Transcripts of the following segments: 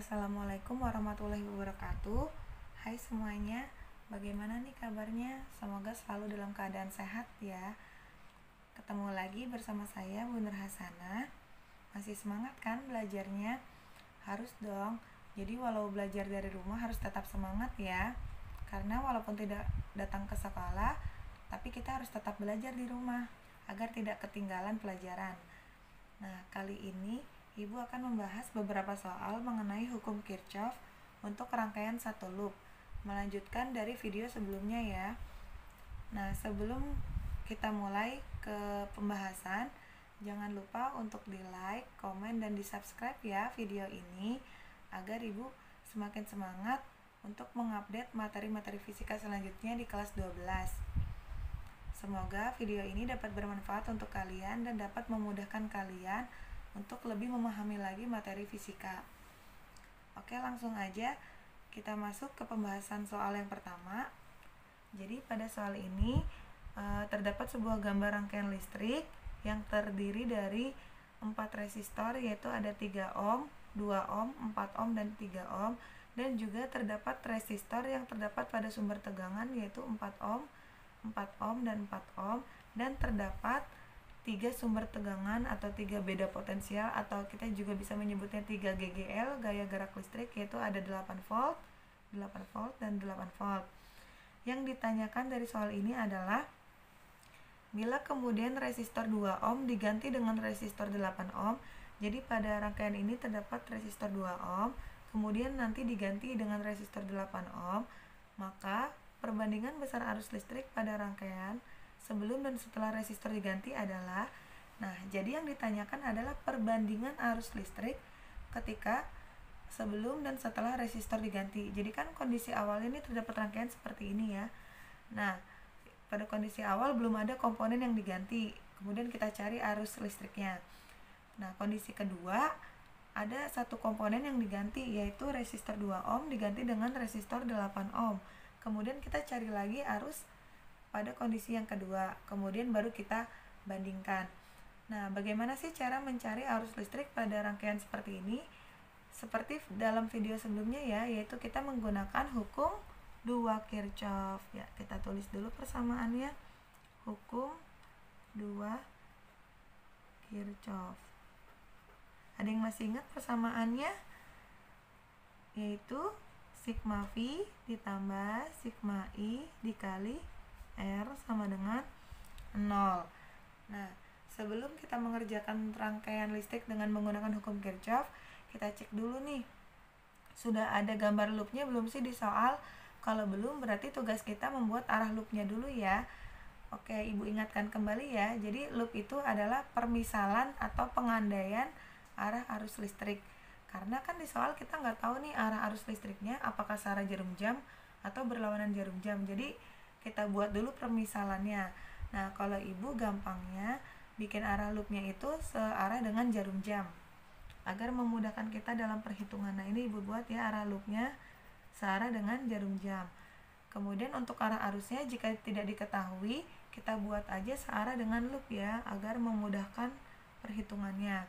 Assalamualaikum warahmatullahi wabarakatuh. Hai semuanya, bagaimana nih kabarnya? Semoga selalu dalam keadaan sehat ya. Ketemu lagi bersama saya, Bu Nur Hasanah. Masih semangat kan belajarnya? Harus dong. Jadi walau belajar dari rumah harus tetap semangat ya. Karena walaupun tidak datang ke sekolah, tapi kita harus tetap belajar di rumah agar tidak ketinggalan pelajaran. Nah, kali ini Ibu akan membahas beberapa soal mengenai hukum Kirchhoff untuk rangkaian satu loop, melanjutkan dari video sebelumnya ya. Nah, sebelum kita mulai ke pembahasan, jangan lupa untuk di like, komen, dan di subscribe ya video ini, agar Ibu semakin semangat untuk mengupdate materi-materi fisika selanjutnya di kelas 12. Semoga video ini dapat bermanfaat untuk kalian dan dapat memudahkan kalian untuk lebih memahami lagi materi fisika. Oke, langsung aja kita masuk ke pembahasan soal yang pertama. Jadi pada soal ini terdapat sebuah gambar rangkaian listrik yang terdiri dari 4 resistor, yaitu ada 3 ohm, 2 ohm, 4 ohm, dan 3 ohm. Dan juga terdapat resistor yang terdapat pada sumber tegangan, yaitu 4 ohm, 4 ohm, dan 4 ohm. Dan terdapat 3 sumber tegangan atau 3 beda potensial, atau kita juga bisa menyebutnya 3 GGL, gaya gerak listrik, yaitu ada 8 volt, 8 volt, dan 8 volt. Yang ditanyakan dari soal ini adalah bila kemudian resistor 2 ohm diganti dengan resistor 8 ohm. Jadi pada rangkaian ini terdapat resistor 2 ohm, kemudian nanti diganti dengan resistor 8 ohm, maka perbandingan besar arus listrik pada rangkaian sebelum dan setelah resistor diganti adalah, nah jadi yang ditanyakan adalah perbandingan arus listrik ketika sebelum dan setelah resistor diganti. Jadi kan kondisi awal ini terdapat rangkaian seperti ini ya. Nah, pada kondisi awal belum ada komponen yang diganti, kemudian kita cari arus listriknya. Nah, kondisi kedua ada satu komponen yang diganti, yaitu resistor 2 ohm diganti dengan resistor 8 ohm. Kemudian kita cari lagi arus pada kondisi yang kedua, kemudian baru kita bandingkan. Nah, bagaimana sih cara mencari arus listrik pada rangkaian seperti ini? Seperti dalam video sebelumnya ya, yaitu kita menggunakan hukum 2 Kirchhoff. Ya, kita tulis dulu persamaannya. Hukum 2 Kirchhoff. Ada yang masih ingat persamaannya? Yaitu sigma V ditambah sigma I dikali R sama dengan 0. Nah, sebelum kita mengerjakan rangkaian listrik dengan menggunakan hukum Kirchhoff, kita cek dulu nih, sudah ada gambar loopnya belum sih di soal? Kalau belum, berarti tugas kita membuat arah loopnya dulu ya. Oke, Ibu ingatkan kembali ya. Jadi loop itu adalah permisalan atau pengandaian arah arus listrik. Karena kan di soal kita nggak tahu nih arah arus listriknya apakah searah jarum jam atau berlawanan jarum jam. Jadi kita buat dulu permisalannya. Nah, kalau Ibu gampangnya bikin arah loopnya itu searah dengan jarum jam agar memudahkan kita dalam perhitungan. Nah, ini Ibu buat ya arah loopnya searah dengan jarum jam. Kemudian untuk arah arusnya jika tidak diketahui, kita buat aja searah dengan loop ya agar memudahkan perhitungannya.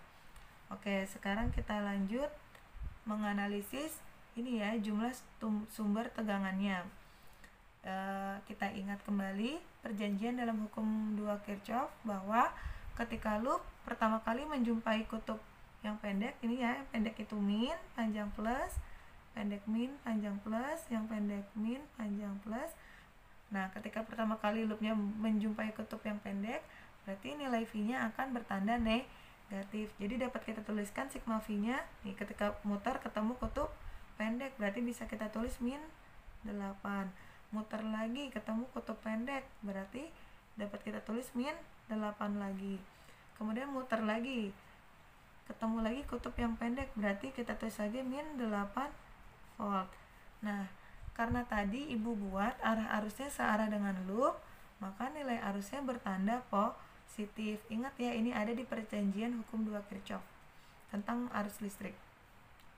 Oke, sekarang kita lanjut menganalisis ini ya jumlah sumber tegangannya. Kita ingat kembali perjanjian dalam hukum 2 Kirchhoff bahwa ketika loop pertama kali menjumpai kutub yang pendek, ini ya, yang pendek itu min, panjang plus, pendek min, panjang plus, yang pendek min, panjang plus. Nah, ketika pertama kali loopnya menjumpai kutub yang pendek, berarti nilai V-nya akan bertanda negatif. Jadi dapat kita tuliskan sigma V-nya nih, ketika muter ketemu kutub pendek, berarti bisa kita tulis min 8. Muter lagi ketemu kutub pendek, berarti dapat kita tulis min 8 lagi. Kemudian muter lagi ketemu lagi kutub yang pendek, berarti kita tulis lagi min 8 volt. Nah, karena tadi Ibu buat arah arusnya searah dengan loop, maka nilai arusnya bertanda positif. Ingat ya, ini ada di perjanjian hukum 2 Kirchhoff tentang arus listrik.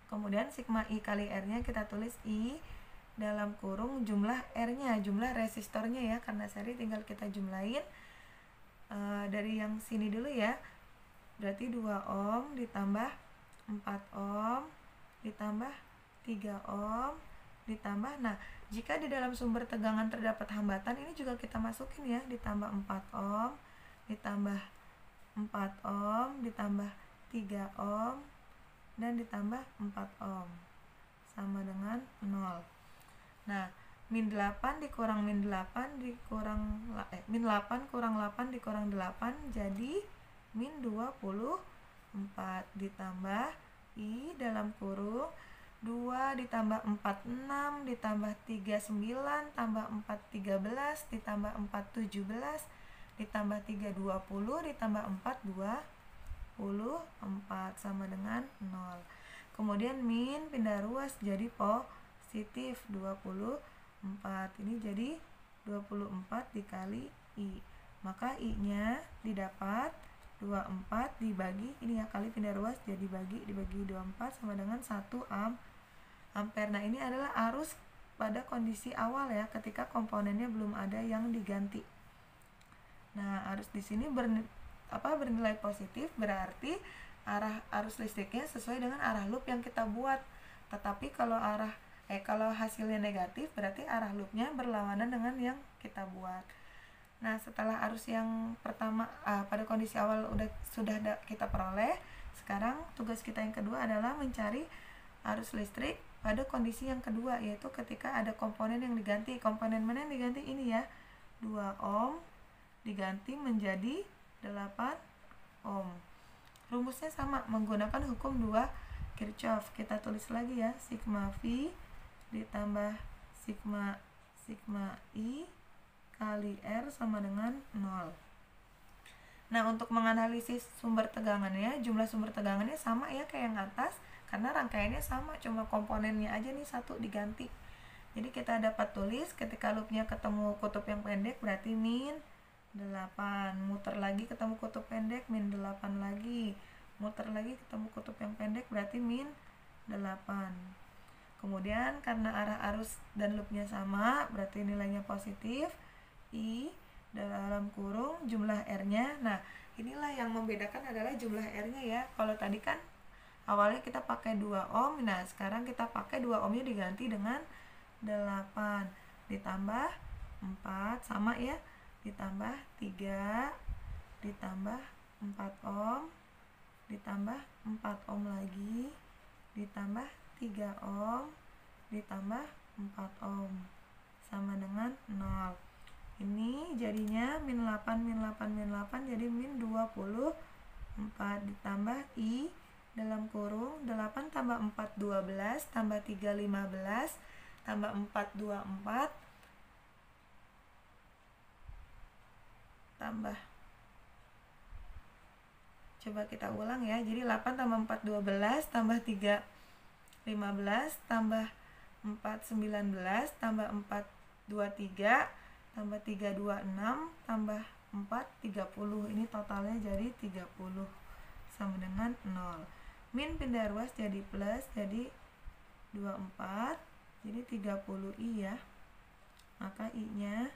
Kemudian sigma I kali R-nya kita tulis I dalam kurung jumlah R-nya, jumlah resistornya ya, karena seri tinggal kita jumlahin. Dari yang sini dulu ya, berarti 2 ohm ditambah 4 ohm ditambah 3 ohm ditambah, nah jika di dalam sumber tegangan terdapat hambatan, ini juga kita masukin ya, ditambah 4 ohm ditambah 4 ohm ditambah 3 ohm dan ditambah 4 ohm sama dengan 0. Nah, min 8 dikurang min 8 dikurang min 8 kurang 8 dikurang 8 jadi min 24 ditambah I dalam kurung 2 ditambah 4 6 ditambah 3 9 tambah 4 13 ditambah 4 17 ditambah 3 20 ditambah 4 24 sama dengan 0. Kemudian min pindah ruas jadi positif 24. Ini jadi 24 dikali I. Maka I-nya didapat 24 dibagi ini ya, kali pindah ruas jadi dibagi 24 sama dengan 1 ampere. Nah, ini adalah arus pada kondisi awal ya, ketika komponennya belum ada yang diganti. Nah, arus di sini bernilai positif, berarti arah arus listriknya sesuai dengan arah loop yang kita buat. Tetapi kalau kalau hasilnya negatif, berarti arah loopnya berlawanan dengan yang kita buat. Nah, setelah arus yang pertama pada kondisi awal sudah kita peroleh, sekarang tugas kita yang kedua adalah mencari arus listrik pada kondisi yang kedua, yaitu ketika ada komponen yang diganti. Komponen mana yang diganti? Ini ya, 2 ohm diganti menjadi 8 ohm. Rumusnya sama, menggunakan hukum 2 Kirchhoff. Kita tulis lagi ya, sigma V ditambah sigma I kali R sama dengan 0. Nah, untuk menganalisis sumber tegangannya, jumlah sumber tegangannya sama ya kayak yang atas, karena rangkaiannya sama, cuma komponennya aja nih satu diganti. Jadi kita dapat tulis ketika loopnya ketemu kutub yang pendek berarti min 8, muter lagi ketemu kutub pendek min 8 lagi, muter lagi ketemu kutub yang pendek berarti min 8. Kemudian karena arah arus dan loopnya sama, berarti nilainya positif. I dalam kurung jumlah R-nya. Nah, inilah yang membedakan adalah jumlah R-nya ya. Kalau tadi kan awalnya kita pakai 2 ohm, nah sekarang kita pakai 2 ohmnya diganti dengan 8 ditambah 4 sama ya, ditambah 3 ditambah 4 ohm ditambah 4 ohm lagi ditambah 3 ohm ditambah 4 ohm sama dengan 0. Ini jadinya min 8 min 8 min 8 jadi min 24 ditambah I dalam kurung 8 tambah 4 12 tambah 3 15 tambah 4 24 tambah, coba kita ulang ya, jadi 8 tambah 4 12 tambah 3 15 tambah 4 19 tambah 4 23 tambah 3 26 tambah 4 30. Ini totalnya jadi 30 sama dengan 0. Min pindah ruas jadi plus, jadi 24 jadi 30 I ya. Maka I-nya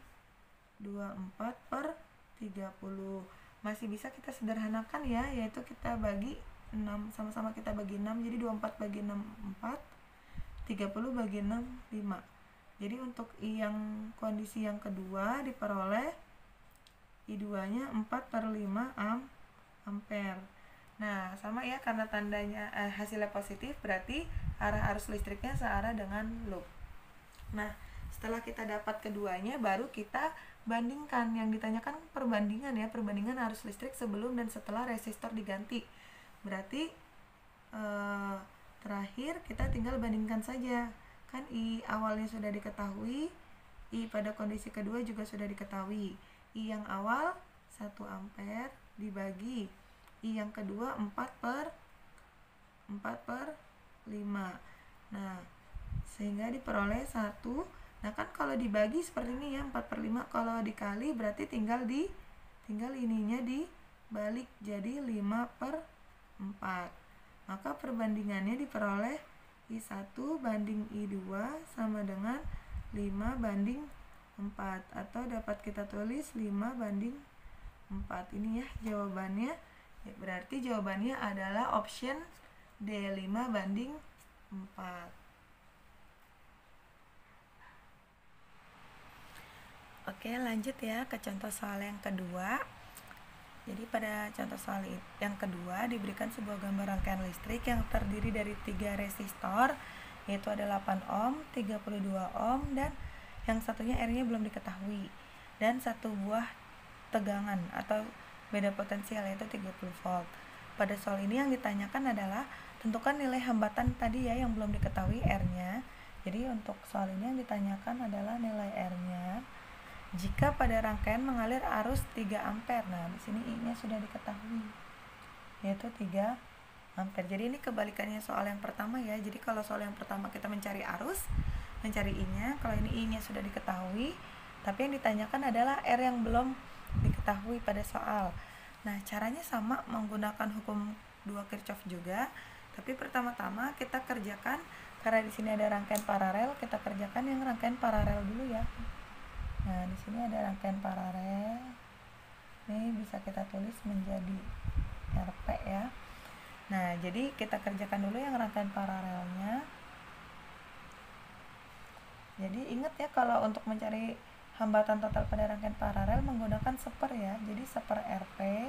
24 per 30. Masih bisa kita sederhanakan ya, yaitu kita bagi 6, sama-sama kita bagi 6, jadi 24 bagi 6 4, 30 bagi 6 5. Jadi untuk I yang kondisi yang kedua diperoleh I2 nya 4 per 5 ampere. Nah, sama ya, karena tandanya hasilnya positif, berarti arah arus listriknya searah dengan loop. Nah, setelah kita dapat keduanya, baru kita bandingkan. Yang ditanyakan perbandingan ya, perbandingan arus listrik sebelum dan setelah resistor diganti. Berarti terakhir kita tinggal bandingkan saja. Kan I awalnya sudah diketahui, I pada kondisi kedua juga sudah diketahui. I yang awal 1 ampere dibagi I yang kedua 4 per 5. Nah, sehingga diperoleh 1. Nah, kan kalau dibagi seperti ini ya, 4 per 5. Kalau dikali berarti tinggal ininya dibalik jadi 5 per 4. Maka perbandingannya diperoleh I1 banding I2 sama dengan 5 banding 4, atau dapat kita tulis 5 banding 4. Ini ya jawabannya. Ya, berarti jawabannya adalah option D, 5 banding 4. Oke, lanjut ya ke contoh soal yang kedua. Jadi pada contoh soal yang kedua diberikan sebuah gambar rangkaian listrik yang terdiri dari 3 resistor, yaitu ada 8 ohm, 32 ohm, dan yang satunya R-nya belum diketahui, dan satu buah tegangan atau beda potensial yaitu 30 volt. Pada soal ini yang ditanyakan adalah tentukan nilai hambatan tadi ya yang belum diketahui R-nya. Jadi untuk soal ini yang ditanyakan adalah nilai R-nya jika pada rangkaian mengalir arus 3 ampere. Nah, di sini I-nya sudah diketahui, yaitu 3 ampere. Jadi ini kebalikannya soal yang pertama ya. Jadi kalau soal yang pertama kita mencari arus, mencari I-nya. Kalau ini I-nya sudah diketahui, tapi yang ditanyakan adalah R yang belum diketahui pada soal. Nah, caranya sama, menggunakan hukum 2 Kirchhoff juga. Tapi pertama-tama kita kerjakan, karena di sini ada rangkaian paralel, kita kerjakan yang rangkaian paralel dulu ya. Nah, di sini ada rangkaian paralel. Ini bisa kita tulis menjadi RP ya. Nah, jadi kita kerjakan dulu yang rangkaian paralelnya. Jadi ingat ya, kalau untuk mencari hambatan total pada rangkaian paralel menggunakan seper ya. Jadi seper RP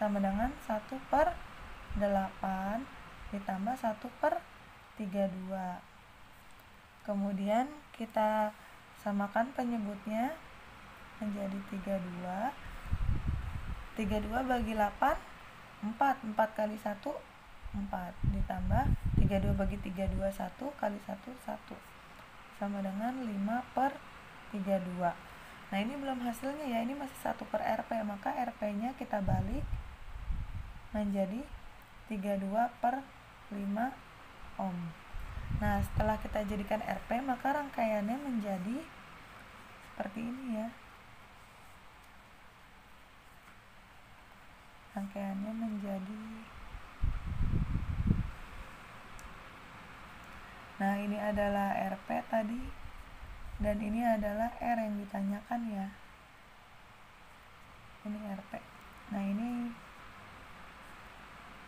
sama dengan 1/8 ditambah 1/32. Kemudian kita samakan penyebutnya menjadi 32. 32 bagi 8, 4. 4 kali 1, 4. Ditambah 32 bagi 32, 1 kali 1, 1. Sama dengan 5/32. Nah, ini belum hasilnya ya, ini masih 1/RP, maka RP-nya kita balik menjadi 32/5 ohm. Nah, setelah kita jadikan RP, maka rangkaiannya menjadi seperti ini ya. Rangkaiannya menjadi, nah ini adalah RP tadi, dan ini adalah R yang ditanyakan ya. Ini RP. Nah, ini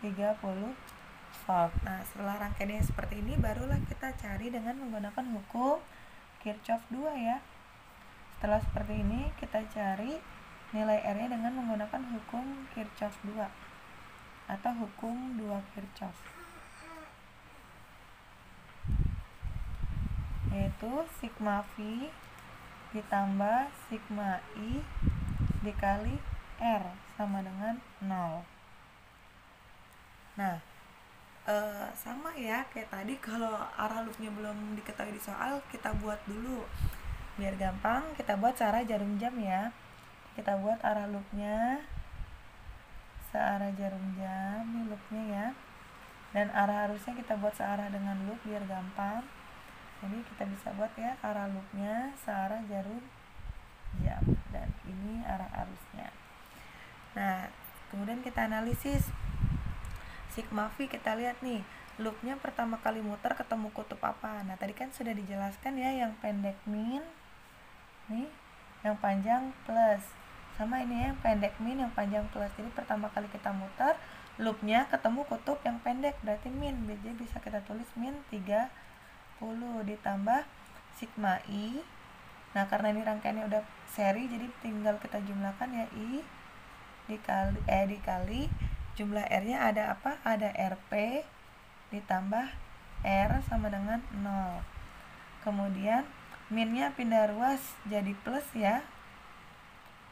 30 volt. Nah, setelah rangkaiannya seperti ini, barulah kita cari dengan menggunakan hukum Kirchhoff 2 ya. Setelah seperti ini, kita cari nilai R-nya dengan menggunakan hukum Kirchhoff 2 atau hukum 2 Kirchhoff, yaitu sigma V ditambah sigma I dikali R sama dengan 0. Nah, sama ya kayak tadi, kalau arah loopnya belum diketahui di soal, kita buat dulu biar gampang. Kita buat searah jarum jam ya. Kita buat arah loopnya searah jarum jam, ini loopnya ya, dan arah arusnya kita buat searah dengan loop biar gampang. Jadi kita bisa buat ya arah loopnya searah jarum jam, dan ini arah arusnya. Nah, kemudian kita analisis sigma V. Kita lihat nih, loopnya pertama kali muter ketemu kutub apa. Nah, tadi kan sudah dijelaskan ya, yang pendek min, nih yang panjang plus, sama ini yang pendek min, yang panjang plus. Jadi pertama kali kita muter, loopnya ketemu kutub yang pendek, berarti min. Jadi bisa kita tulis min 30 ditambah sigma I. Nah, karena ini rangkaiannya udah seri, jadi tinggal kita jumlahkan ya, I dikali jumlah R-nya ada apa? Ada RP ditambah R sama dengan 0. Kemudian min-nya pindah ruas jadi plus ya.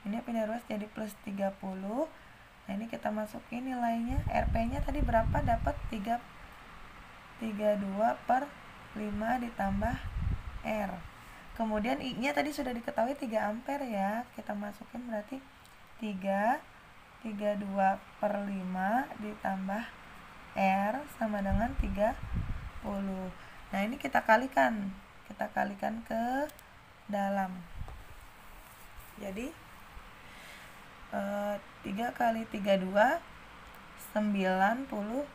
Ini pindah ruas jadi plus 30. Nah, ini kita masukin nilainya. RP-nya tadi berapa? Dapat 32/5 ditambah R. Kemudian I-nya tadi sudah diketahui 3 ampere ya. Kita masukin berarti 32/5 ditambah R sama dengan 30. Nah, ini kita kalikan ke dalam. Jadi 3 kali 32 96/5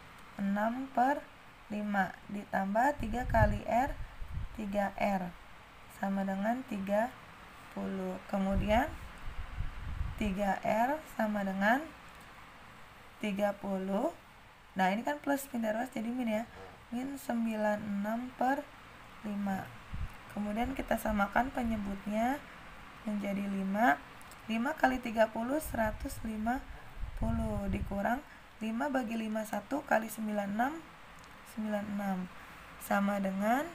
ditambah 3 kali R 3R sama dengan 30. Kemudian 3R sama dengan 30. Nah, ini kan plus pindah ruas jadi min ya. Min 96/5. Kemudian kita samakan penyebutnya menjadi 5. 5 kali 30 150 dikurang 5 bagi 5 1 kali 96 96 sama dengan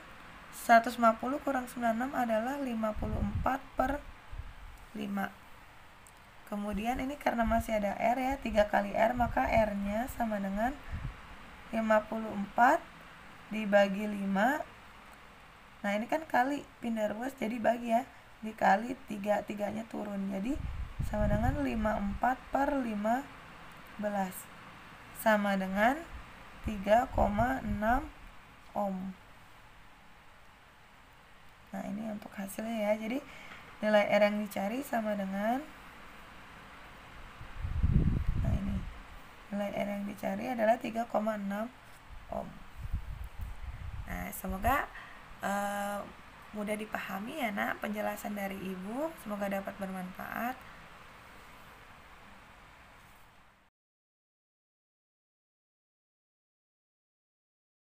150 kurang 96 adalah 54/5. Kemudian ini karena masih ada R ya, 3 kali R, maka R nya sama dengan 54 dibagi 5. Nah ini kan kali, pindah ruas jadi bagi ya, dikali 3, 3 nya turun, jadi sama dengan 54/15 sama dengan 3,6 ohm. Nah ini untuk hasilnya ya, jadi nilai R yang dicari sama dengan, nah ini nilai R yang dicari adalah 3,6 ohm. Nah semoga mudah dipahami ya nak penjelasan dari ibu, semoga dapat bermanfaat.